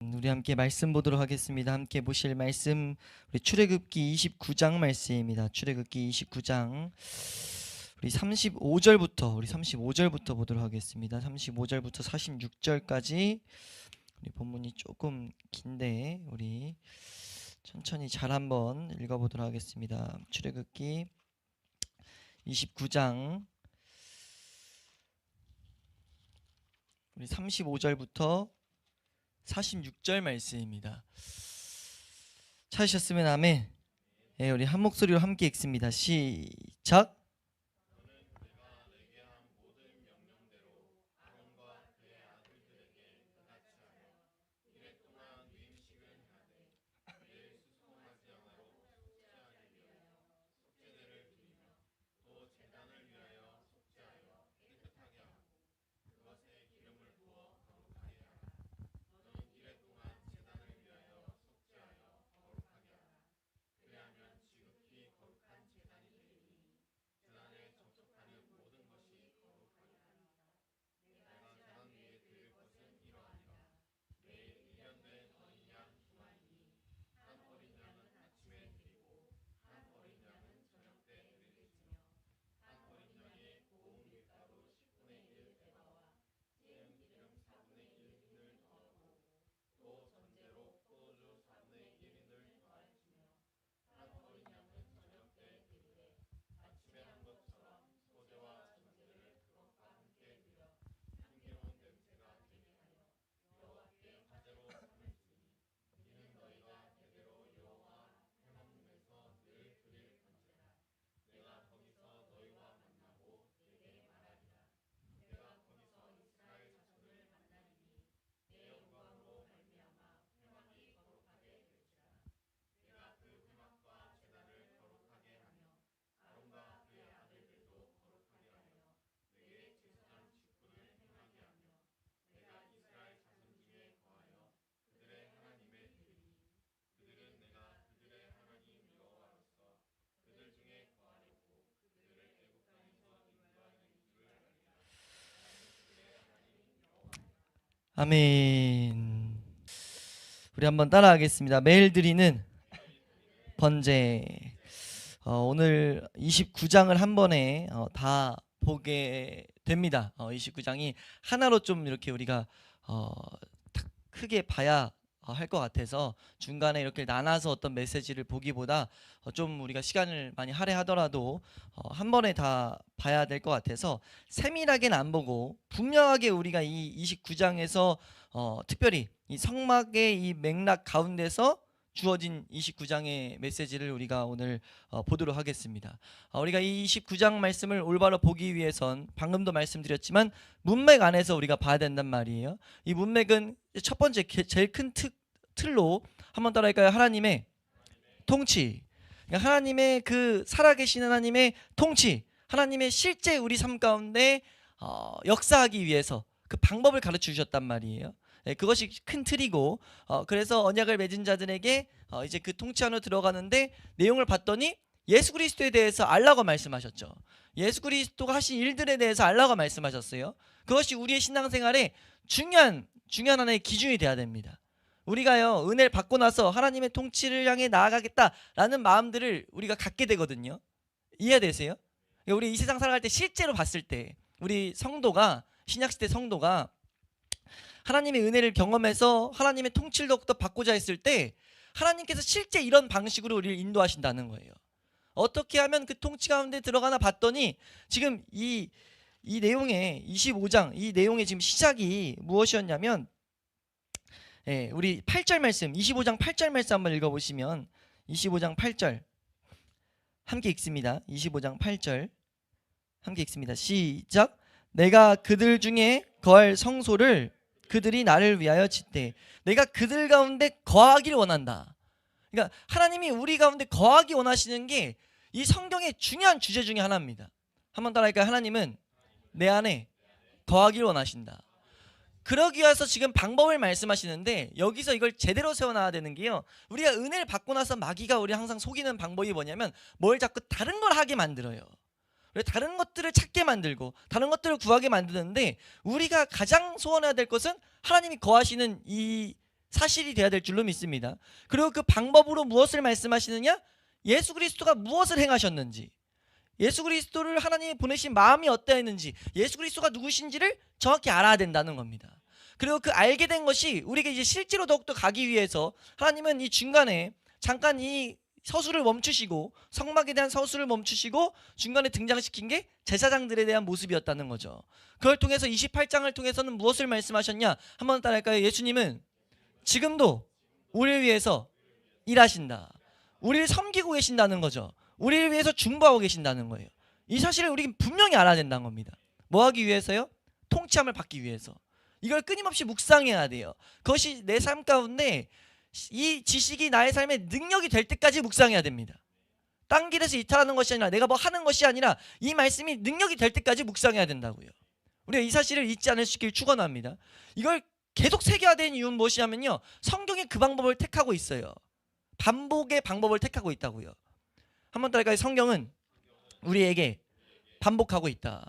우리 함께 말씀 보도록 하겠습니다. 함께 보실 말씀 우리 출애굽기 29장 말씀입니다. 출애굽기 29장 우리 35절부터 보도록 하겠습니다. 35절부터 46절까지 우리 본문이 조금 긴데 우리 천천히 잘 한번 읽어보도록 하겠습니다. 출애굽기 29장 우리 35절부터 46절 말씀입니다. 찾으셨으면 아멘. 예, 우리 한 목소리로 함께 읽습니다. 시작. 아멘. 우리 한번 따라하겠습니다. 매일 드리는 번제. 오늘 29장을 한 번에 다 보게 됩니다. 29장이 하나로 좀 이렇게 우리가 크게 봐야 할 것 같아서 중간에 이렇게 나눠서 어떤 메시지를 보기보다 좀 우리가 시간을 많이 할애하더라도 한 번에 다 봐야 될 것 같아서 세밀하게는 안 보고 분명하게 우리가 이 29장에서 특별히 이 성막의 이 맥락 가운데서 주어진 29장의 메시지를 우리가 오늘 보도록 하겠습니다. 우리가 이 29장 말씀을 올바로 보기 위해선 방금도 말씀드렸지만 문맥 안에서 우리가 봐야 된단 말이에요. 이 문맥은 첫 번째 제일 큰 틀로 한번 따라할까요? 하나님의 통치. 그러니까 하나님의 그 살아계신 하나님의 통치, 하나님의 실제 우리 삶 가운데 역사하기 위해서 그 방법을 가르쳐 주셨단 말이에요. 네, 그것이 큰 틀이고 그래서 언약을 맺은 자들에게 이제 그 통치 안으로 들어가는데 내용을 봤더니 예수 그리스도에 대해서 알라고 말씀하셨죠. 예수 그리스도가 하신 일들에 대해서 알라고 말씀하셨어요. 그것이 우리의 신앙생활에 중요한 하나의 기준이 돼야 됩니다. 우리가요 은혜를 받고 나서 하나님의 통치를 향해 나아가겠다라는 마음들을 우리가 갖게 되거든요. 이해되세요? 우리 이 세상 살아갈 때 실제로 봤을 때 우리 성도가 신약시대 성도가 하나님의 은혜를 경험해서 하나님의 통치를 더욱더 받고자 했을 때 하나님께서 실제 이런 방식으로 우리를 인도하신다는 거예요. 어떻게 하면 그 통치 가운데 들어가나 봤더니 지금 이 내용의 25장 이 내용의 지금 시작이 무엇이었냐면 우리 8절 말씀 25장 8절 말씀 한번 읽어보시면 25장 8절 함께 읽습니다. 25장 8절 함께 읽습니다. 시작. 내가 그들 중에 거할 성소를 그들이 나를 위하여 짓되 내가 그들 가운데 거하기를 원한다. 그러니까 하나님이 우리 가운데 거하기 원하시는 게 이 성경의 중요한 주제 중에 하나입니다. 한번 따라할까요? 하나님은 내 안에 거하기를 원하신다. 그러기 위해서 지금 방법을 말씀하시는데 여기서 이걸 제대로 세워놔야 되는 게요, 우리가 은혜를 받고 나서 마귀가 우리 항상 속이는 방법이 뭐냐면 뭘 자꾸 다른 걸 하게 만들어요. 다른 것들을 찾게 만들고 다른 것들을 구하게 만드는데 우리가 가장 소원해야 될 것은 하나님이 거하시는 이 사실이 돼야 될 줄로 믿습니다. 그리고 그 방법으로 무엇을 말씀하시느냐? 예수 그리스도가 무엇을 행하셨는지, 예수 그리스도를 하나님이 보내신 마음이 어떠했는지, 예수 그리스도가 누구신지를 정확히 알아야 된다는 겁니다. 그리고 그 알게 된 것이 우리가 이제 실제로 더욱더 가기 위해서 하나님은 이 중간에 잠깐 이 서술을 멈추시고, 성막에 대한 서술을 멈추시고 중간에 등장시킨 게 제사장들에 대한 모습이었다는 거죠. 그걸 통해서 28장을 통해서는 무엇을 말씀하셨냐? 한번 따라할까요? 예수님은 지금도 우리를 위해서 일하신다. 우리를 섬기고 계신다는 거죠. 우리를 위해서 중보하고 계신다는 거예요. 이 사실을 우리는 분명히 알아야 된다는 겁니다. 뭐 하기 위해서요? 통치함을 받기 위해서. 이걸 끊임없이 묵상해야 돼요. 그것이 내 삶 가운데 이 지식이 나의 삶의 능력이 될 때까지 묵상해야 됩니다. 딴 길에서 이탈하는 것이 아니라, 내가 뭐 하는 것이 아니라 이 말씀이 능력이 될 때까지 묵상해야 된다고요. 우리가 이 사실을 잊지 않을 수 있기를 축원합니다. 이걸 계속 새겨야 되는 이유는 무엇이냐면요, 성경이 그 방법을 택하고 있어요. 반복의 방법을 택하고 있다고요. 한번 따라할까요? 성경은 우리에게 반복하고 있다.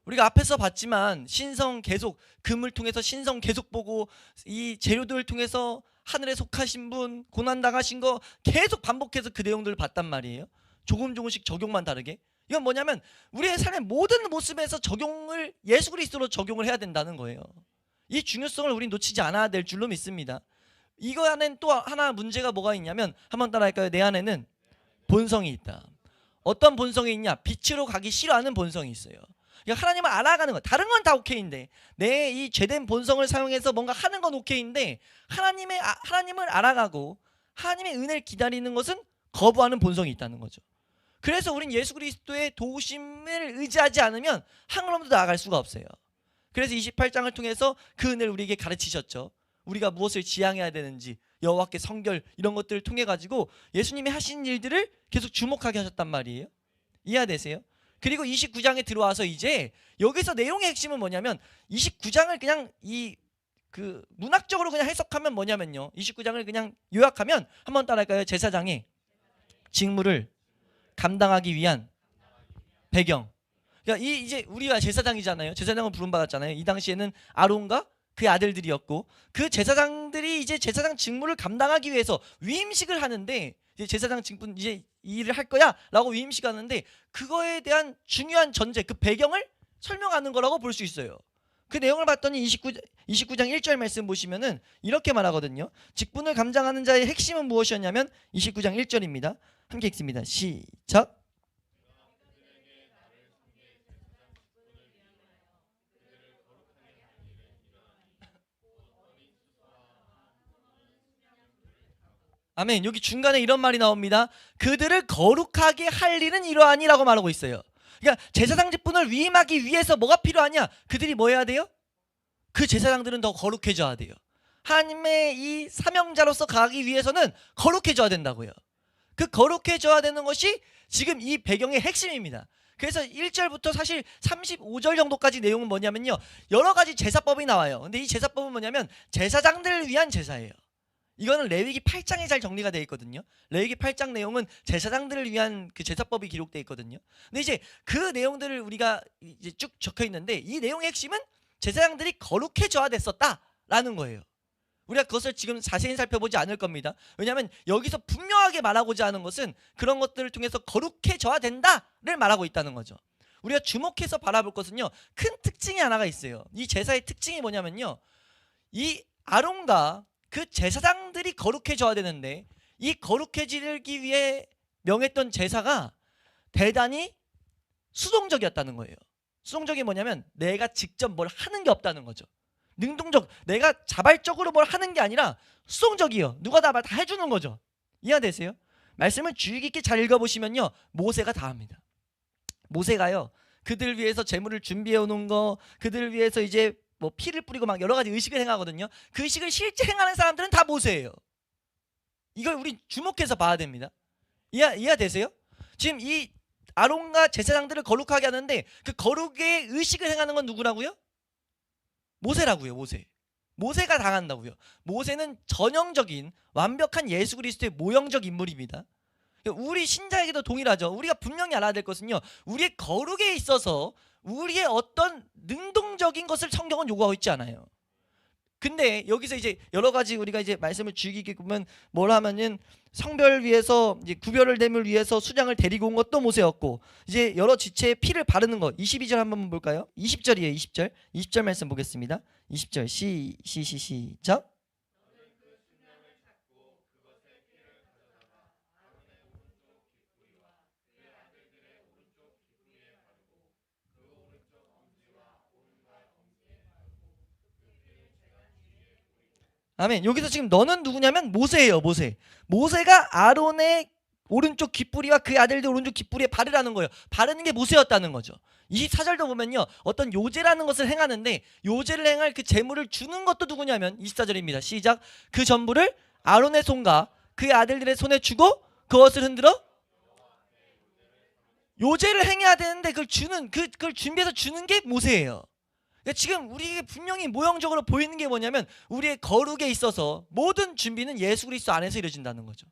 우리가 앞에서 봤지만 신성 계속, 금을 통해서 신성 계속 보고, 이 재료들을 통해서 하늘에 속하신 분, 고난당하신 거 계속 반복해서 그 내용들을 봤단 말이에요. 조금씩 적용만 다르게. 이건 뭐냐면 우리의 삶의 모든 모습에서 적용을, 예수 그리스도로 적용을 해야 된다는 거예요. 이 중요성을 우린 놓치지 않아야 될 줄로 믿습니다. 이거 안엔 또 하나 문제가 뭐가 있냐면, 한번 따라할까요? 내 안에는 본성이 있다. 어떤 본성이 있냐? 빛으로 가기 싫어하는 본성이 있어요. 그러니까 하나님을 알아가는 것, 다른 건 다 오케이인데, 내 이 죄된 본성을 사용해서 뭔가 하는 건 오케이인데, 하나님을 알아가고 하나님의 은혜를 기다리는 것은 거부하는 본성이 있다는 거죠. 그래서 우린 예수 그리스도의 도우심을 의지하지 않으면 한 걸음도 나아갈 수가 없어요. 그래서 28장을 통해서 그 은혜를 우리에게 가르치셨죠. 우리가 무엇을 지향해야 되는지, 여호와께 성결, 이런 것들을 통해 가지고 예수님이 하신 일들을 계속 주목하게 하셨단 말이에요. 이해되세요? 그리고 29장에 들어와서 이제 여기서 내용의 핵심은 뭐냐면, 29장을 그냥 문학적으로 그냥 해석하면 뭐냐면요, 29장을 그냥 요약하면, 한번 따라할까요? 제사장의 직무를 감당하기 위한 배경. 그러니까 이제 우리가 제사장이잖아요. 제사장을 부름받았잖아요. 이 당시에는 아론과 그의 아들들이었고, 그 제사장들이 이제 제사장 직무를 감당하기 위해서 위임식을 하는데, 이제 제사장 직분 이제 이 일을 할 거야 라고 위임식 하는데, 그거에 대한 중요한 전제, 그 배경을 설명하는 거라고 볼 수 있어요. 그 내용을 봤더니 29장 1절 말씀 보시면은 이렇게 말하거든요. 직분을 감당하는 자의 핵심은 무엇이었냐면 29장 1절입니다. 함께 읽습니다. 시작. 아멘. 여기 중간에 이런 말이 나옵니다. 그들을 거룩하게 할 일은 이러하니라고 말하고 있어요. 그러니까 제사장 직분을 위임하기 위해서 뭐가 필요하냐? 그들이 뭐 해야 돼요? 그 제사장들은 더 거룩해져야 돼요. 하나님의 이 사명자로서 가기 위해서는 거룩해져야 된다고요. 그 거룩해져야 되는 것이 지금 이 배경의 핵심입니다. 그래서 1절부터 사실 35절 정도까지 내용은 뭐냐면요, 여러 가지 제사법이 나와요. 근데 이 제사법은 뭐냐면 제사장들을 위한 제사예요. 이거는 레위기 8장에 잘 정리가 되어 있거든요. 레위기 8장 내용은 제사장들을 위한 그 제사법이 기록되어 있거든요. 근데 이제 그 내용들을 우리가 이제 쭉 적혀 있는데, 이 내용의 핵심은 제사장들이 거룩해져야 됐었다라는 거예요. 우리가 그것을 지금 자세히 살펴보지 않을 겁니다. 왜냐하면 여기서 분명하게 말하고자 하는 것은 그런 것들을 통해서 거룩해져야 된다를 말하고 있다는 거죠. 우리가 주목해서 바라볼 것은요, 큰 특징이 하나가 있어요. 이 제사의 특징이 뭐냐면요, 이 아론과 그 제사장들이 거룩해져야 되는데, 이 거룩해지기 위해 명했던 제사가 대단히 수동적이었다는 거예요. 수동적이 뭐냐면 내가 직접 뭘 하는 게 없다는 거죠. 능동적, 내가 자발적으로 뭘 하는 게 아니라 수동적이요. 누가 다 해주는 거죠. 이해되세요? 말씀을 주의 깊게 잘 읽어보시면요, 모세가 다 합니다. 모세가요, 그들 위해서 제물을 준비해 오는 거, 그들 위해서 이제 뭐 피를 뿌리고 막 여러 가지 의식을 행하거든요. 그 의식을 실제 행하는 사람들은 다 모세예요. 이걸 우리 주목해서 봐야 됩니다. 이해되세요? 지금 이 아론과 제사장들을 거룩하게 하는데, 그 거룩의 의식을 행하는 건 누구라고요? 모세라고요. 모세가 당한다고요. 모세는 전형적인 완벽한 예수 그리스도의 모형적 인물입니다. 우리 신자에게도 동일하죠. 우리가 분명히 알아야 될 것은요, 우리의 거룩에 있어서 우리의 어떤 능동적인 것을 성경은 요구하고 있지 않아요. 근데 여기서 이제 여러 가지 우리가 이제 말씀을 주기게 보면 뭘 하면은 성별 위해서 이제 구별을 됨을 위해서 수장을 데리고 온 것도 모세였고, 이제 여러 지체에 피를 바르는 것. 22절 한번 볼까요? 20절이에요. 20절. 20절 말씀 보겠습니다. 20절 시작. 아멘. 여기서 지금 너는 누구냐면 모세예요. 모세가 아론의 오른쪽 귓부리와 그 아들들 오른쪽 귓부리에 바르라는 거예요. 바르는 게 모세였다는 거죠. 24절도 보면요, 어떤 요제라는 것을 행하는데 요제를 행할 그 제물을 주는 것도 누구냐면 24절입니다. 시작. 그 전부를 아론의 손과 그의 아들들의 손에 주고 그것을 흔들어. 요제를 행해야 되는데 그걸 준비해서 주는 게 모세예요. 그러니까 지금 우리에게 분명히 모형적으로 보이는 게 뭐냐면 우리의 거룩에 있어서 모든 준비는 예수 그리스도 안에서 이루어진다는 거죠.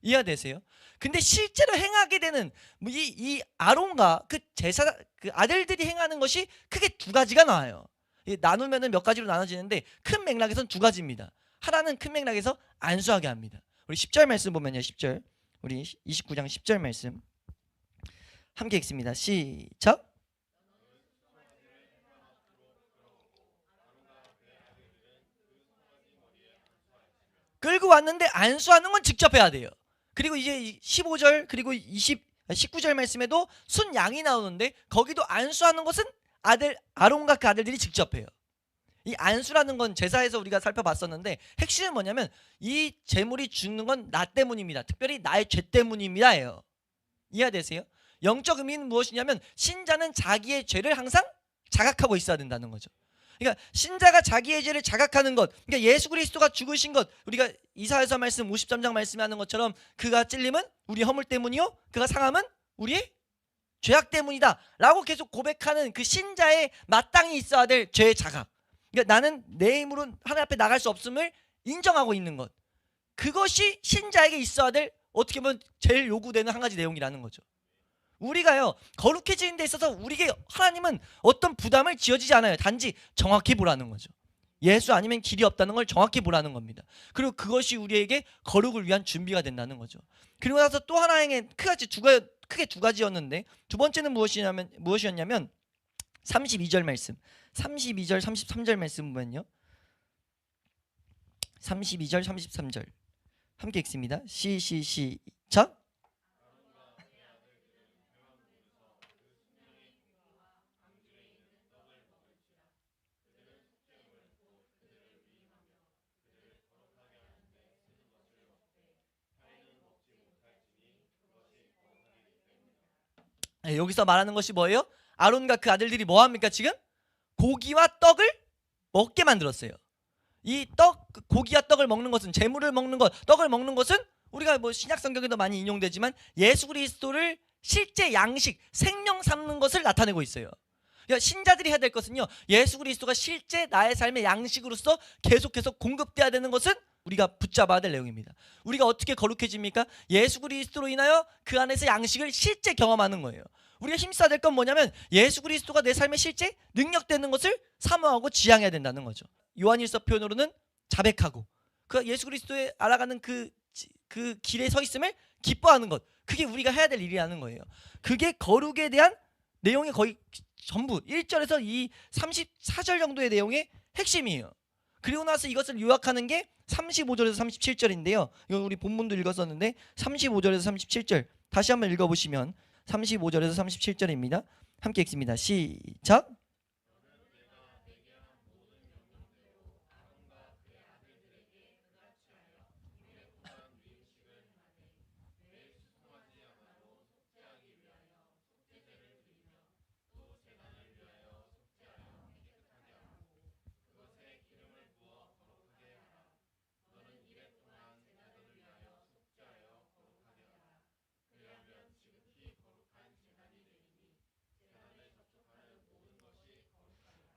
이해되세요? 근데 실제로 행하게 되는 이 아론과 그 제사 그 아들들이 행하는 것이 크게 두 가지가 나와요. 나누면은 몇 가지로 나눠지는데 큰 맥락에서는 두 가지입니다. 하나는 큰 맥락에서 안수하게 합니다. 우리 10절 말씀 보면요. 10절. 우리 29장 10절 말씀 함께 읽습니다. 시작. 끌고 왔는데 안수하는 건 직접 해야 돼요. 그리고 이제 15절 그리고 19절 말씀에도 순 양이 나오는데 거기도 안수하는 것은 아론과 그 아들들이 직접 해요. 이 안수라는 건 제사에서 우리가 살펴봤었는데 핵심은 뭐냐면 이 제물이 죽는 건 나 때문입니다. 특별히 나의 죄 때문입니다예요. 이해되세요? 영적 의미는 무엇이냐면 신자는 자기의 죄를 항상 자각하고 있어야 된다는 거죠. 그러니까 신자가 자기의 죄를 자각하는 것, 그러니까 예수 그리스도가 죽으신 것, 우리가 이사야서 말씀 53장 말씀하는 것처럼 그가 찔림은 우리 허물 때문이요 그가 상함은 우리의 죄악 때문이다 라고 계속 고백하는 그 신자의 마땅히 있어야 될 죄의 자각. 그러니까 나는 내 힘으로 하나님 앞에 나갈 수 없음을 인정하고 있는 것, 그것이 신자에게 있어야 될 어떻게 보면 제일 요구되는 한 가지 내용이라는 거죠. 우리가요 거룩해지는 데 있어서 우리에게 하나님은 어떤 부담을 지어지지 않아요. 단지 정확히 보라는 거죠. 예수 아니면 길이 없다는 걸 정확히 보라는 겁니다. 그리고 그것이 우리에게 거룩을 위한 준비가 된다는 거죠. 그리고 나서 또 하나의 크게 두 가지였는데 두 번째는 무엇이었냐면 32절 말씀 32절 33절 말씀 보면요, 32절 33절 함께 읽습니다. 시작. 여기서 말하는 것이 뭐예요? 아론과 그 아들들이 뭐합니까? 지금 고기와 떡을 먹게 만들었어요. 이 고기와 떡을 먹는 것은, 제물을 먹는 것, 떡을 먹는 것은 우리가 뭐 신약 성경에도 많이 인용되지만 예수 그리스도를 실제 양식, 생명 삼는 것을 나타내고 있어요. 그러니까 신자들이 해야 될 것은요, 예수 그리스도가 실제 나의 삶의 양식으로서 계속해서 공급돼야 되는 것은 우리가 붙잡아야 될 내용입니다. 우리가 어떻게 거룩해집니까? 예수 그리스도로 인하여 그 안에서 양식을 실제 경험하는 거예요. 우리가 힘써야 될 건 뭐냐면 예수 그리스도가 내 삶에 실제 능력되는 것을 사모하고 지향해야 된다는 거죠. 요한일서 표현으로는 자백하고 그 예수 그리스도에 알아가는 그 길에 서 있음을 기뻐하는 것, 그게 우리가 해야 될 일이라는 거예요. 그게 거룩에 대한 내용이 거의 전부 1절에서 이 34절 정도의 내용의 핵심이에요. 그리고 나서 이것을 요약하는 게 35절에서 37절인데요. 이건 우리 본문도 읽었었는데 35절에서 37절 다시 한번 읽어보시면 35절에서 37절입니다. 함께 읽습니다. 시작.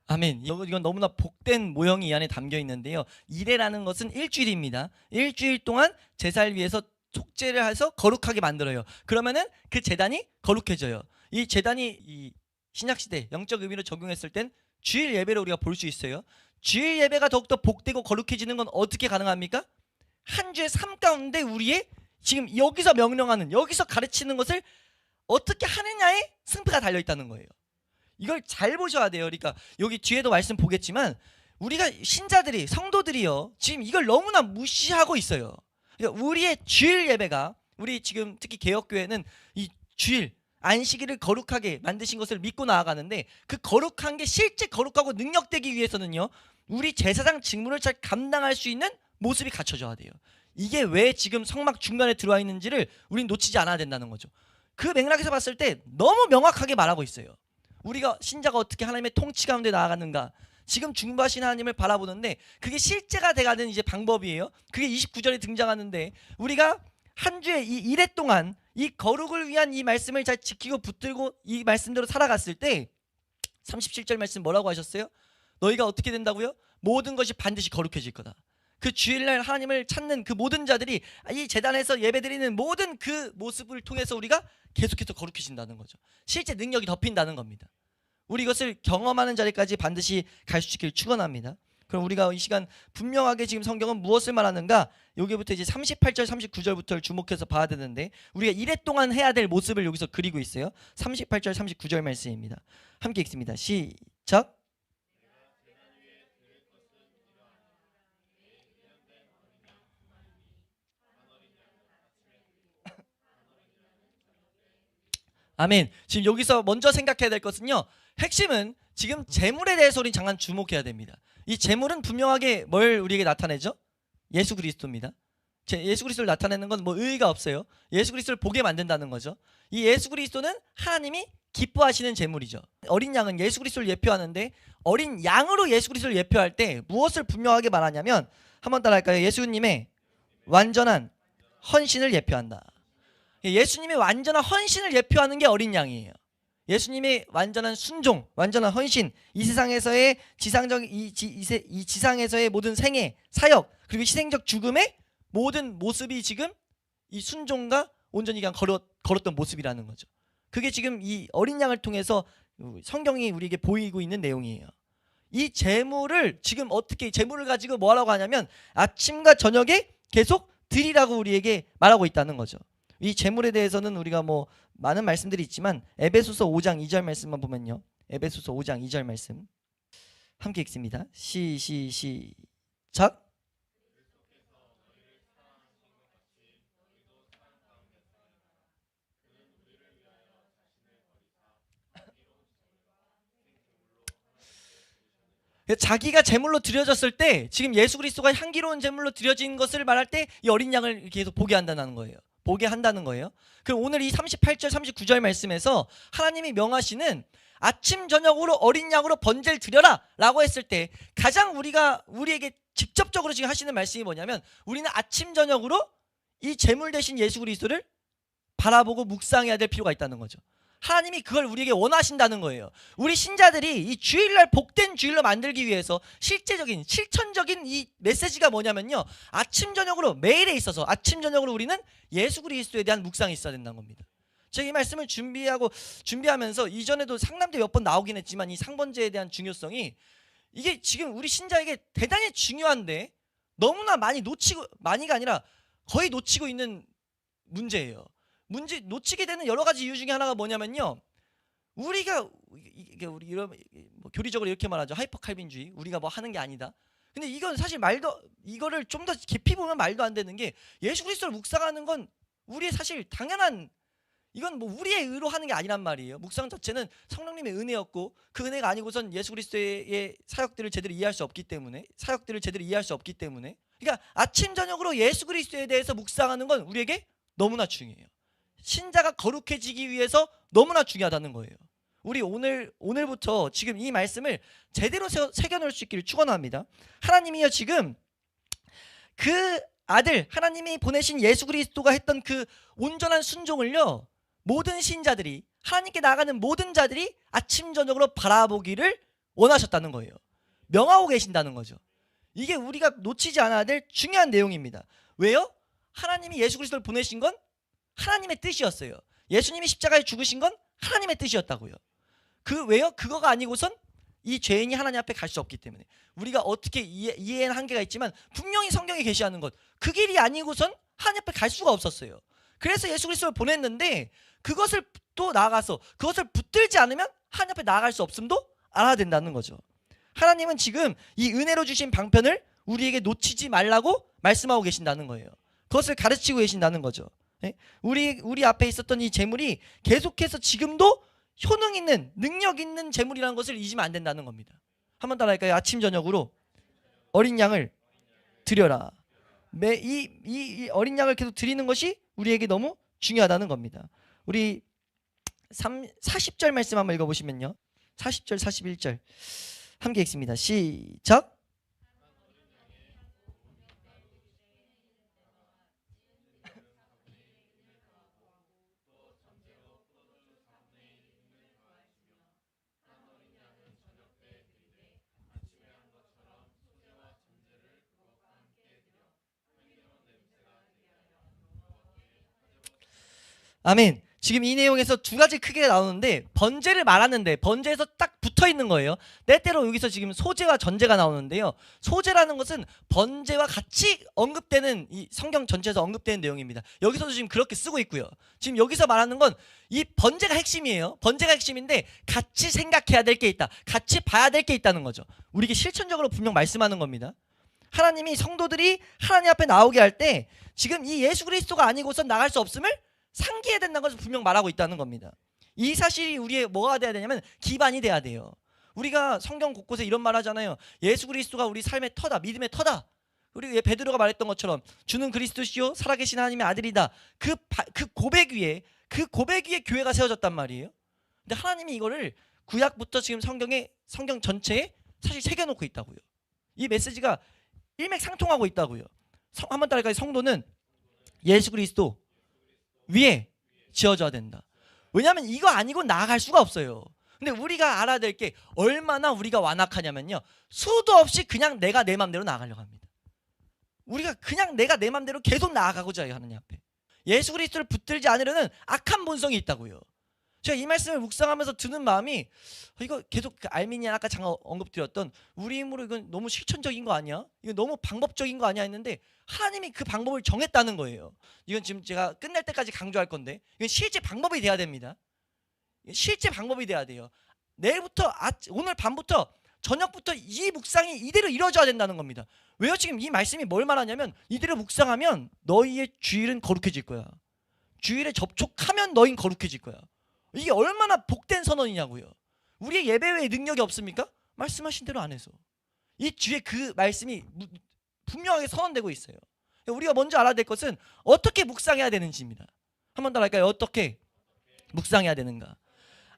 아멘. 이건 너무나 복된 모형이 이 안에 담겨 있는데요. 이레라는 것은 일주일입니다. 일주일 동안 제사를 위해서 속죄를 해서 거룩하게 만들어요. 그러면은 그 제단이 거룩해져요. 이 제단이 이 신약시대 영적 의미로 적용했을 땐 주일 예배를 우리가 볼 수 있어요. 주일 예배가 더욱더 복되고 거룩해지는 건 어떻게 가능합니까? 한 주의 삶 가운데 우리의 지금 여기서 명령하는, 여기서 가르치는 것을 어떻게 하느냐에 승패가 달려있다는 거예요. 이걸 잘 보셔야 돼요. 그러니까 여기 뒤에도 말씀 보겠지만 우리가 신자들이, 성도들이요, 지금 이걸 너무나 무시하고 있어요. 그러니까 우리의 주일 예배가, 우리 지금 특히 개혁교회는 이 주일 안식일을 거룩하게 만드신 것을 믿고 나아가는데, 그 거룩한 게 실제 거룩하고 능력되기 위해서는요, 우리 제사장 직무를 잘 감당할 수 있는 모습이 갖춰져야 돼요. 이게 왜 지금 성막 중간에 들어와 있는지를 우린 놓치지 않아야 된다는 거죠. 그 맥락에서 봤을 때 너무 명확하게 말하고 있어요. 우리가 신자가 어떻게 하나님의 통치 가운데 나아가는가, 지금 중보하신 하나님을 바라보는데 그게 실제가 돼가는 이제 방법이에요. 그게 29절에 등장하는데, 우리가 한 주에 이 일회 동안 이 거룩을 위한 이 말씀을 잘 지키고 붙들고 이 말씀대로 살아갔을 때 37절 말씀 뭐라고 하셨어요? 너희가 어떻게 된다고요? 모든 것이 반드시 거룩해질 거다. 그 주일날 하나님을 찾는 그 모든 자들이 이 제단에서 예배드리는 모든 그 모습을 통해서 우리가 계속해서 거룩해진다는 거죠. 실제 능력이 덮인다는 겁니다. 우리 이것을 경험하는 자리까지 반드시 갈 수 있기를 축원합니다. 그럼 우리가 이 시간 분명하게 지금 성경은 무엇을 말하는가, 여기부터 이제 38절 39절부터를 주목해서 봐야 되는데, 우리가 이래 동안 해야 될 모습을 여기서 그리고 있어요. 38절 39절 말씀입니다. 함께 읽습니다. 시작. 아멘. 지금 여기서 먼저 생각해야 될 것은요, 핵심은 지금 재물에 대해서 우리는 잠깐 주목해야 됩니다. 이 재물은 분명하게 뭘 우리에게 나타내죠? 예수 그리스도입니다. 예수 그리스도를 나타내는 건 뭐 의의가 없어요. 예수 그리스도를 보게 만든다는 거죠. 이 예수 그리스도는 하나님이 기뻐하시는 재물이죠. 어린 양은 예수 그리스도를 예표하는데, 어린 양으로 예수 그리스도를 예표할 때 무엇을 분명하게 말하냐면, 한번 따라할까요? 예수님의 완전한 헌신을 예표한다. 예수님의 완전한 헌신을 예표하는 게 어린 양이에요. 예수님의 완전한 순종, 완전한 헌신, 이 세상에서의 이 지상에서의 모든 생애, 사역, 그리고 희생적 죽음의 모든 모습이 지금 이 순종과 온전히 그냥 걸었던 모습이라는 거죠. 그게 지금 이 어린 양을 통해서 성경이 우리에게 보이고 있는 내용이에요. 이 재물을 지금 어떻게, 재물을 가지고 뭐 하라고 하냐면 아침과 저녁에 계속 드리라고 우리에게 말하고 있다는 거죠. 이 재물에 대해서는 우리가 뭐 많은 말씀들이 있지만 에베소서 5장 2절 말씀만 보면요, 에베소서 5장 2절 말씀 함께 읽습니다. 시작. 자기가 제물로 드려졌을 때, 지금 예수 그리스도가 향기로운 제물로 드려진 것을 말할 때 이 어린 양을 계속 보게 한다는 거예요. 보게 한다는 거예요. 그럼 오늘 이 38절 39절 말씀에서 하나님이 명하시는 아침 저녁으로 어린 양으로 번제를 드려라 라고 했을 때, 가장 우리에게 직접적으로 지금 하시는 말씀이 뭐냐면, 우리는 아침 저녁으로 이 제물 대신 예수 그리스도를 바라보고 묵상해야 될 필요가 있다는 거죠. 하나님이 그걸 우리에게 원하신다는 거예요. 우리 신자들이 이 주일날 복된 주일로 만들기 위해서 실제적인, 실천적인 이 메시지가 뭐냐면요, 아침 저녁으로, 매일에 있어서 아침 저녁으로 우리는 예수 그리스도에 대한 묵상이 있어야 된다는 겁니다. 제가 이 말씀을 준비하면서 이전에도 상담 때 몇 번 나오긴 했지만, 이 상번제에 대한 중요성이, 이게 지금 우리 신자에게 대단히 중요한데 너무나 많이가 아니라 거의 놓치고 있는 문제예요. 놓치게 되는 여러 가지 이유 중에 하나가 뭐냐면요, 우리가 우리 이런 뭐 교리적으로 이렇게 말하죠. 하이퍼 칼빈주의. 우리가 뭐 하는 게 아니다. 근데 이건 사실 이거를 좀 더 깊이 보면 말도 안 되는 게, 예수 그리스도를 묵상하는 건 우리의 사실 당연한, 이건 뭐 우리의 의로 하는 게 아니란 말이에요. 묵상 자체는 성령님의 은혜였고, 그 은혜가 아니고선 예수 그리스도의 사역들을 제대로 이해할 수 없기 때문에, 그러니까 아침 저녁으로 예수 그리스도에 대해서 묵상하는 건 우리에게 너무나 중요해요. 신자가 거룩해지기 위해서 너무나 중요하다는 거예요. 우리 오늘부터 지금 이 말씀을 제대로 새겨놓을 수 있기를 축원합니다. 하나님이요, 지금 그 아들, 하나님이 보내신 예수 그리스도가 했던 그 온전한 순종을요, 모든 신자들이, 하나님께 나아가는 모든 자들이 아침 저녁으로 바라보기를 원하셨다는 거예요. 명하고 계신다는 거죠. 이게 우리가 놓치지 않아야 될 중요한 내용입니다. 왜요? 하나님이 예수 그리스도를 보내신 건 하나님의 뜻이었어요. 예수님이 십자가에 죽으신 건 하나님의 뜻이었다고요. 왜요? 그거가 아니고선 이 죄인이 하나님 앞에 갈 수 없기 때문에 우리가 어떻게 이해는 한계가 있지만 분명히 성경에 계시하는 것, 그 길이 아니고선 하나님 앞에 갈 수가 없었어요. 그래서 예수 그리스도를 보냈는데 그것을 또 나아가서 그것을 붙들지 않으면 하나님 앞에 나아갈 수 없음도 알아야 된다는 거죠. 하나님은 지금 이 은혜로 주신 방편을 우리에게 놓치지 말라고 말씀하고 계신다는 거예요. 그것을 가르치고 계신다는 거죠. 우리 앞에 있었던 이 재물이 계속해서 지금도 효능 있는, 능력 있는 재물이라는 것을 잊으면 안 된다는 겁니다. 한번 따라할까요? 아침 저녁으로 어린 양을 드려라. 이 어린 양을 계속 드리는 것이 우리에게 너무 중요하다는 겁니다. 우리 40절 말씀 한번 읽어보시면요, 40절 41절 함께 읽습니다. 시작. 아멘. 지금 이 내용에서 두 가지 크게 나오는데 번제를 말하는데 번제에서 딱 붙어 있는 거예요. 때때로 여기서 지금 소제와 전제가 나오는데요. 소제라는 것은 번제와 같이 언급되는, 이 성경 전체에서 언급되는 내용입니다. 여기서도 지금 그렇게 쓰고 있고요. 지금 여기서 말하는 건 이 번제가 핵심이에요. 번제가 핵심인데 같이 생각해야 될 게 있다. 같이 봐야 될 게 있다는 거죠. 우리에게 실천적으로 분명 말씀하는 겁니다. 하나님이 성도들이 하나님 앞에 나오게 할 때 지금 이 예수 그리스도가 아니고선 나갈 수 없음을 상기해야 된다는 것을 분명 말하고 있다는 겁니다. 이 사실이 우리의 뭐가 돼야 되냐면 기반이 돼야 돼요. 우리가 성경 곳곳에 이런 말 하잖아요. 예수 그리스도가 우리 삶의 터다, 믿음의 터다. 우리 베드로가 말했던 것처럼 주는 그리스도시요 살아계신 하나님의 아들이다. 그 고백 위에 교회가 세워졌단 말이에요. 근데 하나님이 이거를 구약부터 지금 성경 전체에 사실 새겨놓고 있다고요. 이 메시지가 일맥상통하고 있다고요. 한번 따라갈까요? 성도는 예수 그리스도 위에 지어져야 된다. 왜냐하면 이거 아니고 나아갈 수가 없어요. 근데 우리가 알아야 될 게 얼마나 우리가 완악하냐면요, 수도 없이 그냥 내가 내 맘대로 나아가려고 합니다. 우리가 그냥 내가 내 맘대로 계속 나아가고자 해요. 하나님 앞에 예수 그리스도를 붙들지 않으려는 악한 본성이 있다고요. 제가 이 말씀을 묵상하면서 드는 마음이, 이거 계속 알미니아 아까 잠깐 언급드렸던 우리 힘으로 이건 너무 실천적인 거 아니야? 이거 너무 방법적인 거 아니야? 했는데 하나님이 그 방법을 정했다는 거예요. 이건 지금 제가 끝날 때까지 강조할 건데 이건 실제 방법이 돼야 됩니다. 실제 방법이 돼야 돼요. 내일부터 오늘 밤부터 저녁부터 이 묵상이 이대로 이루어져야 된다는 겁니다. 왜요? 지금 이 말씀이 뭘 말하냐면 이대로 묵상하면 너희의 주일은 거룩해질 거야. 주일에 접촉하면 너희는 거룩해질 거야. 이게 얼마나 복된 선언이냐고요. 우리의 예배 외에 능력이 없습니까? 말씀하신 대로 안 해서. 이 주에 그 말씀이 분명하게 선언되고 있어요. 우리가 먼저 알아야 될 것은 어떻게 묵상해야 되는지입니다. 한번 더 할까요? 어떻게 묵상해야 되는가?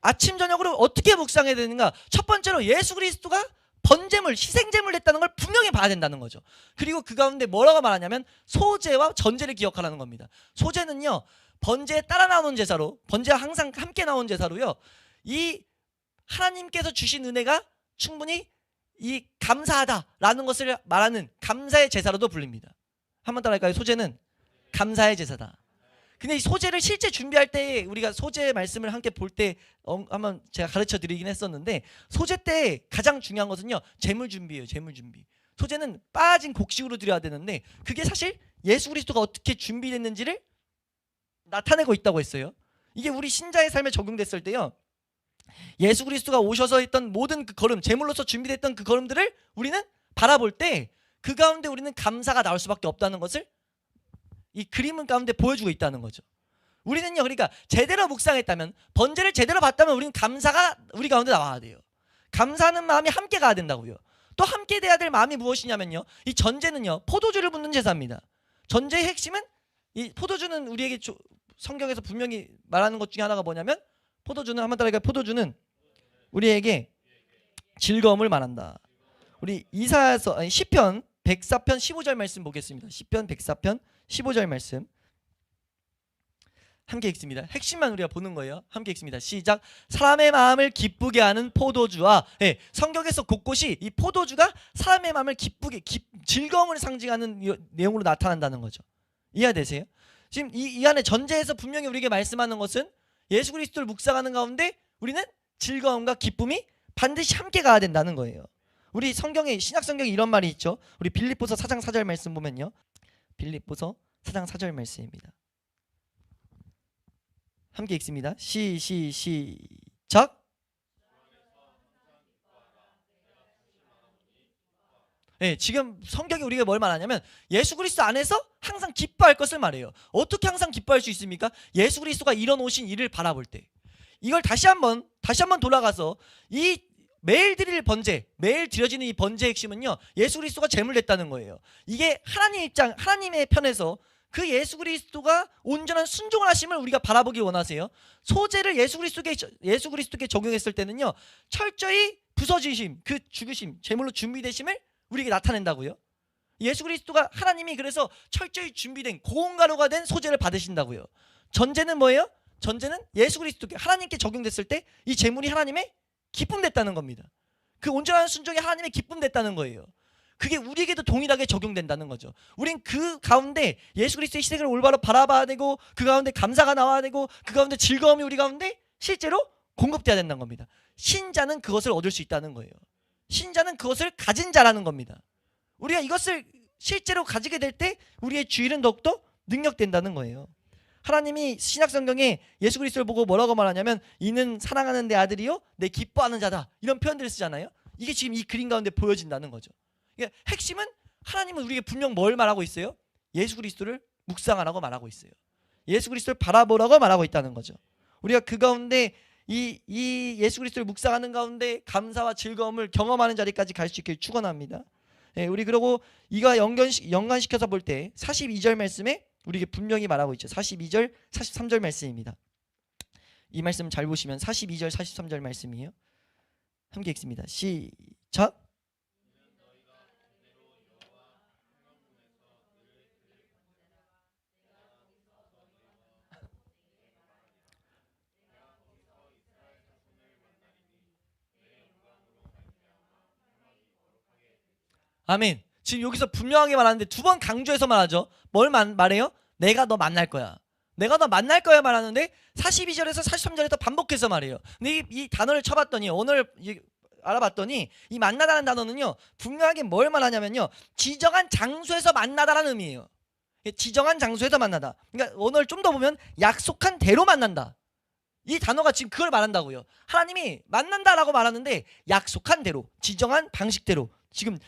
아침 저녁으로 어떻게 묵상해야 되는가? 첫 번째로 예수 그리스도가 번제물, 희생제물 됐다는 걸 분명히 봐야 된다는 거죠. 그리고 그 가운데 뭐라고 말하냐면 소제와 전제를 기억하라는 겁니다. 소제는요, 번제에 따라 나오는 제사로, 번제와 항상 함께 나온 제사로요, 이 하나님께서 주신 은혜가 충분히 이 감사하다라는 것을 말하는 감사의 제사로도 불립니다. 한번 따라할까요? 소제는 감사의 제사다. 근데 이 소제를 실제 준비할 때 우리가 소제 말씀을 함께 볼 때 한번 제가 가르쳐 드리긴 했었는데, 소제 때 가장 중요한 것은요, 제물 준비예요. 제물 준비. 소제는 빠진 곡식으로 드려야 되는데 그게 사실 예수 그리스도가 어떻게 준비됐는지를 나타내고 있다고 했어요. 이게 우리 신자의 삶에 적용됐을 때요, 예수 그리스도가 오셔서 했던 모든 그 걸음, 제물로서 준비됐던 그 걸음들을 우리는 바라볼 때 그 가운데 우리는 감사가 나올 수밖에 없다는 것을 이 그림 가운데 보여주고 있다는 거죠. 우리는요, 그러니까 제대로 묵상했다면, 번제를 제대로 봤다면 우리는 감사가 우리 가운데 나와야 돼요. 감사하는 마음이 함께 가야 된다고요. 또 함께 돼야 될 마음이 무엇이냐면요, 이 전제는요, 포도주를 붓는 제사입니다. 전제의 핵심은, 이 포도주는 우리에게 성경에서 분명히 말하는 것 중에 하나가 뭐냐면, 포도주는, 한번 따라해볼까요? 포도주는 우리에게 즐거움을 말한다. 우리 이사야서, 시편 104편 15절 말씀 보겠습니다. 시편 104편 15절 말씀 함께 읽습니다. 핵심만 우리가 보는 거예요. 함께 읽습니다. 시작. 사람의 마음을 기쁘게 하는 포도주와, 성경에서 곳곳이 이 포도주가 사람의 마음을 기쁘게, 즐거움을 상징하는 내용으로 나타난다는 거죠. 이해되세요? 지금 이 안에 전제에서 분명히 우리에게 말씀하는 것은 예수 그리스도를 묵상하는 가운데 우리는 즐거움과 기쁨이 반드시 함께 가야 된다는 거예요. 우리 성경에 신약 성경에 이런 말이 있죠. 우리 빌립보서 4장 4절 말씀 보면요. 빌립보서 4장 4절 말씀입니다. 함께 읽습니다. 시작. 네, 지금 성경이 우리가 뭘 말하냐면 예수 그리스도 안에서 항상 기뻐할 것을 말해요. 어떻게 항상 기뻐할 수 있습니까? 예수 그리스도가 이뤄놓으신 일을 바라볼 때. 이걸 다시 한번 돌아가서 이 매일 드릴 번제, 매일 드려지는 이 번제의 핵심은요, 예수 그리스도가 제물됐다는 거예요. 이게 하나님의 편에서 그 예수 그리스도가 온전한 순종을 하심을 우리가 바라보기 원하세요. 소제를 예수 그리스도께 적용했을 때는요, 철저히 부서지심, 그 죽으심, 제물로 준비되심을 우리에게 나타낸다고요. 예수 그리스도가 하나님이 그래서 철저히 준비된 고온가루가 된 소제를 받으신다고요. 전제는 뭐예요? 전제는 예수 그리스도께 하나님께 적용됐을 때 이 제물이 하나님의 기쁨 됐다는 겁니다. 그 온전한 순종이 하나님의 기쁨 됐다는 거예요. 그게 우리에게도 동일하게 적용된다는 거죠. 우린 그 가운데 예수 그리스도의 희생을 올바로 바라봐야 되고, 그 가운데 감사가 나와야 되고, 그 가운데 즐거움이 우리 가운데 실제로 공급돼야 된다는 겁니다. 신자는 그것을 얻을 수 있다는 거예요. 신자는 그것을 가진 자라는 겁니다. 우리가 이것을 실제로 가지게 될 때 우리의 주일은 더욱더 능력된다는 거예요. 하나님이 신약 성경에 예수 그리스도를 보고 뭐라고 말하냐면 이는 사랑하는 내 아들이요 내 기뻐하는 자다, 이런 표현들을 쓰잖아요. 이게 지금 이 그림 가운데 보여진다는 거죠. 그러니까 핵심은 하나님은 우리에게 분명 뭘 말하고 있어요? 예수 그리스도를 묵상하라고 말하고 있어요. 예수 그리스도를 바라보라고 말하고 있다는 거죠. 우리가 그 가운데 이 예수 그리스도를 묵상하는 가운데 감사와 즐거움을 경험하는 자리까지 갈 수 있길 축원합니다. 예, 우리 그리고 이가 연관시켜서 볼 때 42절 말씀에 우리에게 분명히 말하고 있죠. 42절, 43절 말씀입니다. 이 말씀 잘 보시면 42절, 43절 말씀이에요. 함께 읽습니다. 시작. 아멘. 지금 여기서 분명하게 말하는데 두 번 강조해서 말하죠. 뭘 말해요? 내가 너 만날 거야. 내가 너 만날 거야 말하는데 42절에서 43절에 또 반복해서 말해요. 근데 이 단어를 쳐봤더니, 오늘 알아봤더니 이 만나다는 단어는요, 분명하게 뭘 말하냐면요, 지정한 장소에서 만나다라는 의미예요. 지정한 장소에서 만나다. 그러니까 오늘 좀 더 보면 약속한 대로 만난다. 이 단어가 지금 그걸 말한다고요. 하나님이 만난다라고 말하는데 약속한 대로, 지정한 방식대로, 지금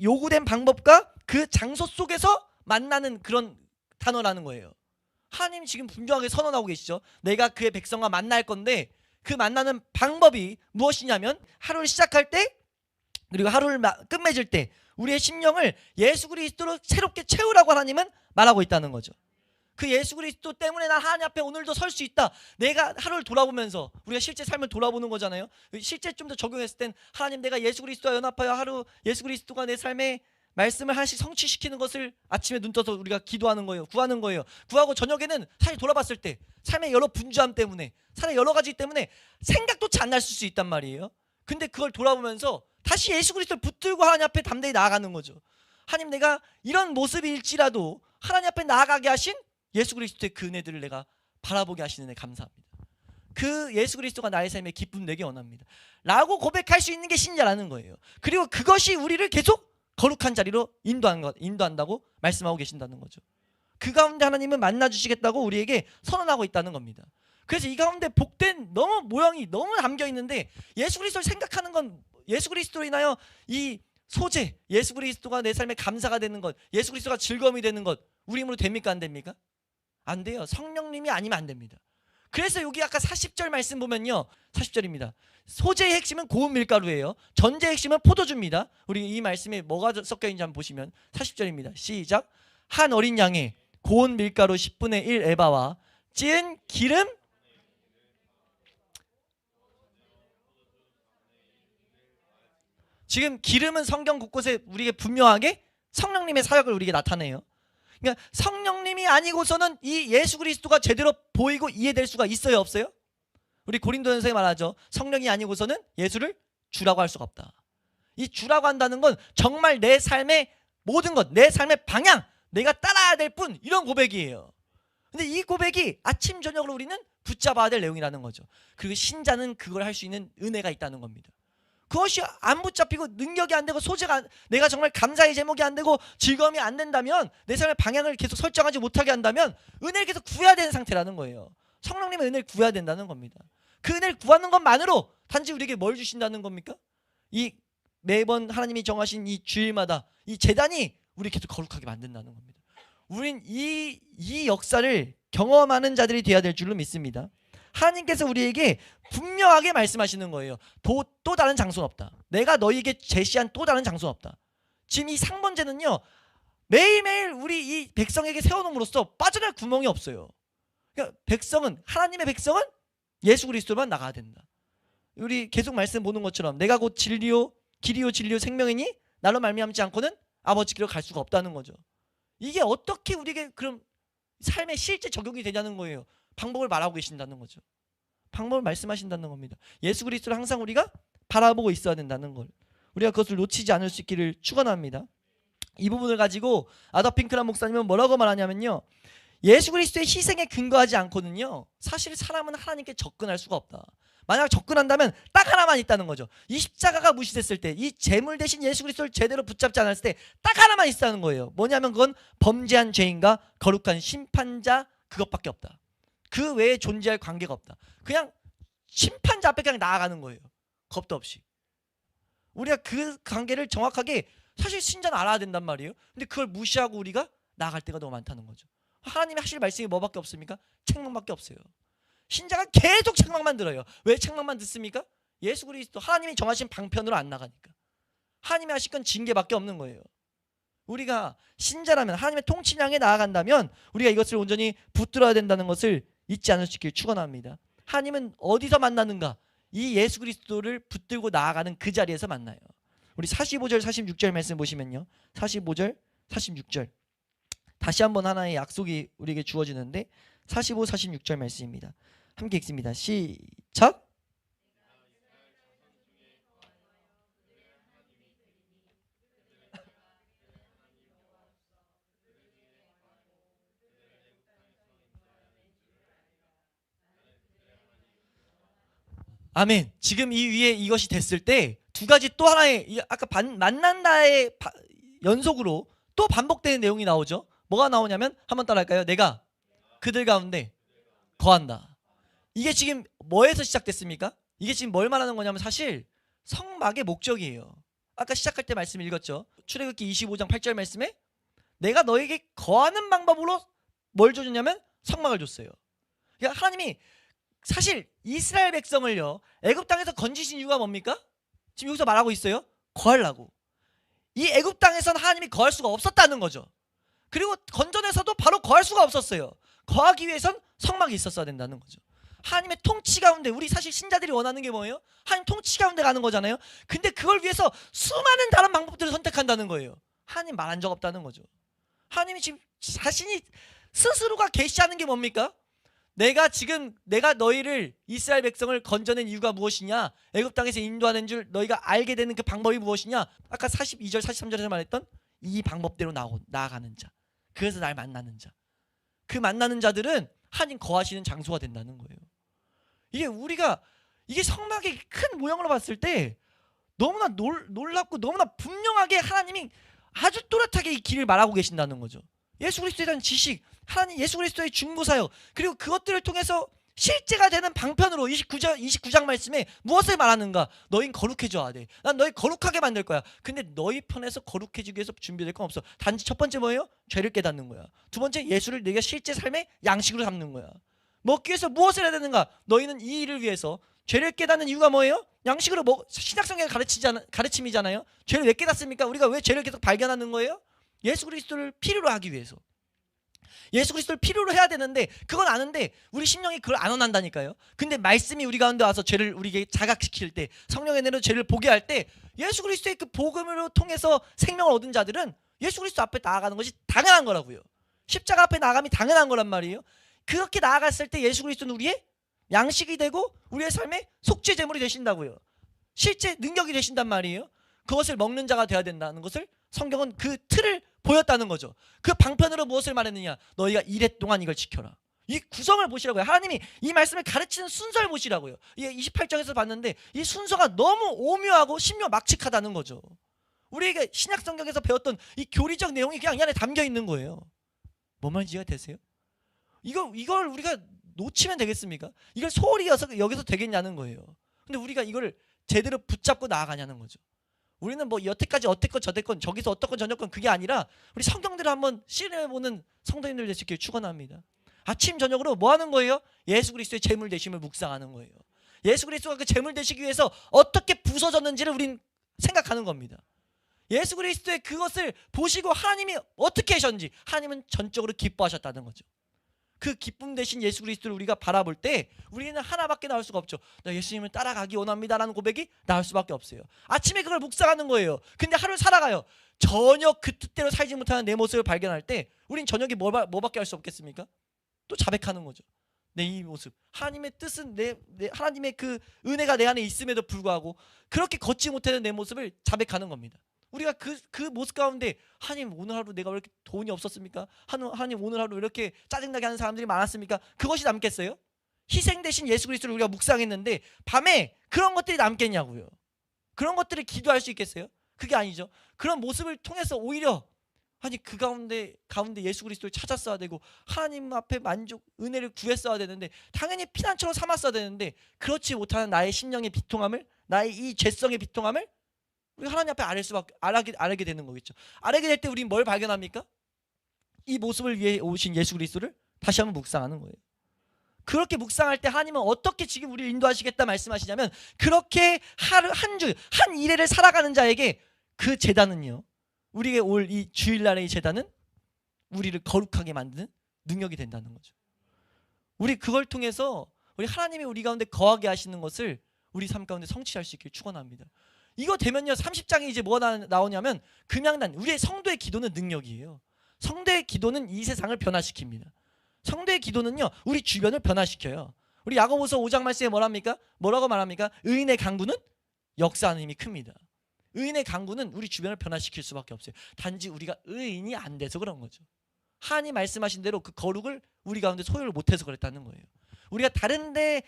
요구된 방법과 그 장소 속에서 만나는 그런 단어라는 거예요. 하나님 지금 분명하게 선언하고 계시죠. 내가 그의 백성과 만날 건데 그 만나는 방법이 무엇이냐면 하루를 시작할 때 그리고 하루를 끝맺을 때 우리의 심령을 예수 그리스도로 새롭게 채우라고 하나님은 말하고 있다는 거죠. 그 예수 그리스도 때문에 난 하나님 앞에 오늘도 설 수 있다. 내가 하루를 돌아보면서 우리가 실제 삶을 돌아보는 거잖아요. 실제 좀 더 적용했을 땐 하나님, 내가 예수 그리스도와 연합하여 하루 예수 그리스도가 내 삶에 말씀을 하나씩 성취시키는 것을 아침에 눈 떠서 우리가 기도하는 거예요. 구하는 거예요. 구하고 저녁에는 사실 돌아봤을 때 삶의 여러 분주함 때문에, 삶의 여러 가지 때문에 생각도 잘 안 날 수 있단 말이에요. 근데 그걸 돌아보면서 다시 예수 그리스도를 붙들고 하나님 앞에 담대히 나아가는 거죠. 하나님, 내가 이런 모습일지라도 하나님 앞에 나아가게 하신 예수 그리스도의 그 은혜들을 내가 바라보게 하시는 애 감사합니다. 그 예수 그리스도가 나의 삶에 기쁨 내게 원합니다 라고 고백할 수 있는 게 신자라는 거예요. 그리고 그것이 우리를 계속 거룩한 자리로 인도한다고 말씀하고 계신다는 거죠. 그 가운데 하나님은 만나주시겠다고 우리에게 선언하고 있다는 겁니다. 그래서 이 가운데 복된 너무 모양이 너무 담겨 있는데, 예수 그리스도를 생각하는 건, 예수 그리스도로 인하여 이 소재, 예수 그리스도가 내 삶에 감사가 되는 것, 예수 그리스도가 즐거움이 되는 것, 우리 힘으로 됩니까? 안 됩니까? 안 돼요. 성령님이 아니면 안 됩니다. 그래서 여기 아까 40절 말씀 보면요, 40절입니다. 소재의 핵심은 고운 밀가루예요. 전제의 핵심은 포도주입니다. 우리 이 말씀에 뭐가 섞여 있는지 한번 보시면 40절입니다. 시작. 한 어린 양의 고운 밀가루 10분의 1 에바와 찌은 기름, 지금 기름은 성경 곳곳에 우리에게 분명하게 성령님의 사역을 우리에게 나타내요. 그러니까 성령님이 아니고서는 이 예수 그리스도가 제대로 보이고 이해될 수가 있어요, 없어요? 우리 고린도전서에 말하죠. 성령이 아니고서는 예수를 주라고 할 수가 없다. 이 주라고 한다는 건 정말 내 삶의 모든 것, 내 삶의 방향, 내가 따라야 될 뿐, 이런 고백이에요. 근데 이 고백이 아침 저녁으로 우리는 붙잡아야 될 내용이라는 거죠. 그리고 신자는 그걸 할 수 있는 은혜가 있다는 겁니다. 그것이 안 붙잡히고 능력이 안 되고 소재가 내가 정말 감사의 제목이 안 되고 즐거움이 안 된다면, 내 삶의 방향을 계속 설정하지 못하게 한다면 은혜를 계속 구해야 되는 상태라는 거예요. 성령님의 은혜를 구해야 된다는 겁니다. 그 은혜를 구하는 것만으로 단지 우리에게 뭘 주신다는 겁니까? 이 매번 하나님이 정하신 이 주일마다 이 제단이 우리 계속 거룩하게 만든다는 겁니다. 우린 이 역사를 경험하는 자들이 되어야 될 줄로 믿습니다. 하나님께서 우리에게 분명하게 말씀하시는 거예요. 또 다른 장소는 없다. 내가 너희에게 제시한 또 다른 장소는 없다. 지금 이 상번제는요, 매일매일 우리 이 백성에게 세워놓음으로써 빠져날 구멍이 없어요. 그러니까 하나님의 백성은 예수 그리스도만 나가야 된다. 우리 계속 말씀 보는 것처럼 내가 곧 진리요 길이요 진리요 생명이니 나로 말미암지 않고는 아버지께로 갈 수가 없다는 거죠. 이게 어떻게 우리에게 그럼 삶에 실제 적용이 되냐는 거예요. 방법을 말하고 계신다는 거죠. 방법을 말씀하신다는 겁니다. 예수 그리스도를 항상 우리가 바라보고 있어야 된다는 걸, 우리가 그것을 놓치지 않을 수 있기를 축원합니다. 이 부분을 가지고 아더 핑크란 목사님은 뭐라고 말하냐면요, 예수 그리스도의 희생에 근거하지 않고는요 사실 사람은 하나님께 접근할 수가 없다. 만약 접근한다면 딱 하나만 있다는 거죠. 이 십자가가 무시됐을 때, 이 제물 대신 예수 그리스도를 제대로 붙잡지 않았을 때 딱 하나만 있다는 거예요. 뭐냐면 그건 범죄한 죄인과 거룩한 심판자, 그것밖에 없다. 그 외에 존재할 관계가 없다. 그냥 심판자 앞에 그냥 나아가는 거예요. 겁도 없이. 우리가 그 관계를 정확하게 사실 신자는 알아야 된단 말이에요. 근데 그걸 무시하고 우리가 나아갈 때가 너무 많다는 거죠. 하나님이 하실 말씀이 뭐밖에 없습니까? 책망밖에 없어요. 신자가 계속 책망만 들어요. 왜 책망만 듣습니까? 예수 그리스도 하나님이 정하신 방편으로 안 나가니까. 하나님이 하실 건 징계밖에 없는 거예요. 우리가 신자라면, 하나님의 통치량에 나아간다면 우리가 이것을 온전히 붙들어야 된다는 것을 잊지 않을 수 있길 축원합니다. 하나님은 어디서 만나는가? 이 예수 그리스도를 붙들고 나아가는 그 자리에서 만나요. 우리 45절 46절 말씀 보시면요, 45절 46절 다시 한번 하나의 약속이 우리에게 주어지는데 45, 46절 말씀입니다. 함께 읽습니다. 시작. 아멘. 지금 이 위에 이것이 됐을 때 두 가지 또 하나의 아까 만난다의 연속으로 또 반복되는 내용이 나오죠. 뭐가 나오냐면 한번 따라할까요? 내가 그들 가운데 거한다. 이게 지금 뭐에서 시작됐습니까? 이게 지금 뭘 말하는 거냐면 사실 성막의 목적이에요. 아까 시작할 때 말씀 읽었죠. 출애굽기 25장 8절 말씀에 내가 너에게 거하는 방법으로 뭘 줘줬냐면 성막을 줬어요. 그러니까 하나님이 사실 이스라엘 백성을요 애굽 땅에서 건지신 이유가 뭡니까? 지금 여기서 말하고 있어요. 거하려고. 이 애굽 땅에서는 하나님이 거할 수가 없었다는 거죠. 그리고 건전에서도 바로 거할 수가 없었어요. 거하기 위해선 성막이 있었어야 된다는 거죠. 하나님의 통치 가운데, 우리 사실 신자들이 원하는 게 뭐예요? 하나님 통치 가운데 가는 거잖아요. 근데 그걸 위해서 수많은 다른 방법들을 선택한다는 거예요. 하나님 말한 적 없다는 거죠. 하나님이 지금 자신이 스스로가 계시하는 게 뭡니까? 내가 너희를 이스라엘 백성을 건져낸 이유가 무엇이냐? 애굽 땅에서 인도하는 줄 너희가 알게 되는 그 방법이 무엇이냐? 아까 42절 43절에서 말했던 이 방법대로 나아가는 자, 그래서 날 만나는 자, 그 만나는 자들은 하나님 거하시는 장소가 된다는 거예요. 이게 성막의 큰 모형으로 봤을 때 너무나 놀랍고 너무나 분명하게 하나님이 아주 또렷하게 이 길을 말하고 계신다는 거죠. 예수 그리스도에 대한 지식, 하나님 예수 그리스도의 중보사역, 그리고 그것들을 통해서 실제가 되는 방편으로 29장 말씀에 무엇을 말하는가? 너희는 거룩해져야 돼. 난 너희 거룩하게 만들 거야. 근데 너희 편에서 거룩해지기 위해서 준비될 건 없어. 단지 첫 번째 뭐예요? 죄를 깨닫는 거야. 두 번째, 예수를 너희가 실제 삶의 양식으로 삼는 거야. 먹기 위해서 무엇을 해야 되는가? 너희는 이 일을 위해서 죄를 깨닫는 이유가 뭐예요? 양식으로 신약성경의 가르침이잖아요. 죄를 왜 깨닫습니까? 우리가 왜 죄를 계속 발견하는 거예요? 예수 그리스도를 필요로 하기 위해서. 예수 그리스도를 필요로 해야 되는데 그건 아는데 우리 심령이 그걸 안 원한다니까요. 근데 말씀이 우리 가운데 와서 죄를 우리에게 자각시킬 때, 성령의 은혜로 죄를 보게 할 때 예수 그리스도의 그 복음으로 통해서 생명을 얻은 자들은 예수 그리스도 앞에 나아가는 것이 당연한 거라고요. 십자가 앞에 나아감이 당연한 거란 말이에요. 그렇게 나아갔을 때 예수 그리스도는 우리의 양식이 되고 우리의 삶의 속죄 제물이 되신다고요. 실제 능력이 되신단 말이에요. 그것을 먹는 자가 되어야 된다는 것을 성경은 그 틀을 보였다는 거죠. 그 방편으로 무엇을 말했느냐? 너희가 이랫 동안 이걸 지켜라. 이 구성을 보시라고요. 하나님이 이 말씀을 가르치는 순서를 보시라고요. 이게 28장에서 봤는데 이 순서가 너무 오묘하고 신묘막측하다는 거죠. 우리에게 신약 성경에서 배웠던 이 교리적 내용이 그냥 이 안에 담겨 있는 거예요. 뭔 말인지 이해가 되세요? 이걸 우리가 놓치면 되겠습니까? 이걸 소홀히 여기서 되겠냐는 거예요. 근데 우리가 이걸 제대로 붙잡고 나아가냐는 거죠. 우리는 뭐 여태까지 어땠건 저랬건 저기서 어떻건 저랬건 그게 아니라 우리 성경들을 한번 실험해보는 성도님들 되시길 축원합니다. 아침 저녁으로 뭐 하는 거예요? 예수 그리스도의 재물 되심을 묵상하는 거예요. 예수 그리스도가 그 재물 되시기 위해서 어떻게 부서졌는지를 우린 생각하는 겁니다. 예수 그리스도의 그것을 보시고 하나님이 어떻게 하셨는지, 하나님은 전적으로 기뻐하셨다는 거죠. 그 기쁨 대신 예수 그리스도를 우리가 바라볼 때 우리는 하나밖에 나올 수가 없죠. 나 예수님을 따라가기 원합니다라는 고백이 나올 수밖에 없어요. 아침에 그걸 묵상하는 거예요. 근데 하루를 살아가요. 전혀 그 뜻대로 살지 못하는 내 모습을 발견할 때 우린 저녁에 뭐밖에 할 수 없겠습니까? 또 자백하는 거죠. 내 이 모습, 하나님의 뜻은 하나님의 그 은혜가 내 안에 있음에도 불구하고 그렇게 걷지 못하는 내 모습을 자백하는 겁니다. 우리가 그 모습 가운데 하나님 오늘 하루 내가 왜 이렇게 돈이 없었습니까? 하나님 오늘 하루 왜 이렇게 짜증나게 하는 사람들이 많았습니까? 그것이 남겠어요? 희생 대신 예수 그리스도를 우리가 묵상했는데 밤에 그런 것들이 남겠냐고요. 그런 것들을 기도할 수 있겠어요? 그게 아니죠. 그런 모습을 통해서 오히려 아니 그 가운데 예수 그리스도를 찾았어야 되고 하나님 앞에 만족 은혜를 구했어야 되는데 당연히 피난처로 삼았어야 되는데 그렇지 못하는 나의 심령의 비통함을, 나의 이 죄성의 비통함을 우리 하나님 앞에 알게 되는 거겠죠. 알게 될 때 우리는 뭘 발견합니까? 이 모습을 위해 오신 예수 그리스도를 다시 한번 묵상하는 거예요. 그렇게 묵상할 때 하나님은 어떻게 지금 우리를 인도하시겠다 말씀하시냐면 그렇게 하루 한 주 한 일회를 살아가는 자에게 그 제단은요, 우리에게 올 이 주일날의 이 제단은 우리를 거룩하게 만드는 능력이 된다는 거죠. 우리 그걸 통해서 우리 하나님이 우리 가운데 거하게 하시는 것을 우리 삶 가운데 성취할 수 있길 축원합니다. 이거 되면요 30장에 이제 뭐가 나오냐면 금양단, 우리의 성도의 기도는 능력이에요. 성도의 기도는 이 세상을 변화시킵니다. 성도의 기도는요 우리 주변을 변화시켜요. 우리 야고보서 5장 말씀에 뭐라고 말합니까? 의인의 강구는 역사하는 힘이 큽니다. 의인의 강구는 우리 주변을 변화시킬 수밖에 없어요. 단지 우리가 의인이 안 돼서 그런 거죠. 하나님 말씀하신 대로 그 거룩을 우리 가운데 소유를 못해서 그랬다는 거예요. 우리가 다른데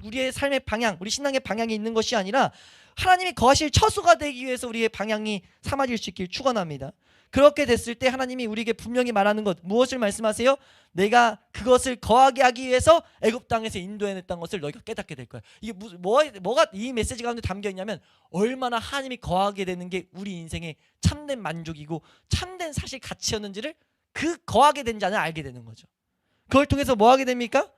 우리의 삶의 방향, 우리 신앙의 방향이 있는 것이 아니라 하나님이 거하실 처소가 되기 위해서 우리의 방향이 삼아질 수 있길 축원합니다. 그렇게 됐을 때 하나님이 우리에게 분명히 말하는 것, 무엇을 말씀하세요? 내가 그것을 거하게 하기 위해서 애굽 땅에서 인도해냈던 것을 너희가 깨닫게 될 거야. 이게 뭐가 이 메시지 가운데 담겨 있냐면 얼마나 하나님이 거하게 되는 게 우리 인생의 참된 만족이고 참된 사실 가치였는지를 그 거하게 된 자는 알게 되는 거죠. 그걸 통해서 뭐 하게 됩니까?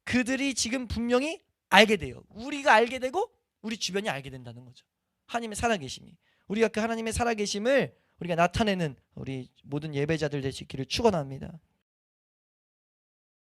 그들이 지금 분명히 알게 돼요. 우리가 알게 되고 우리 주변이 알게 된다는 거죠. 하나님의 살아계심이, 우리가 그 하나님의 살아계심을 우리가 나타내는 우리 모든 예배자들 되시기를 축원합니다.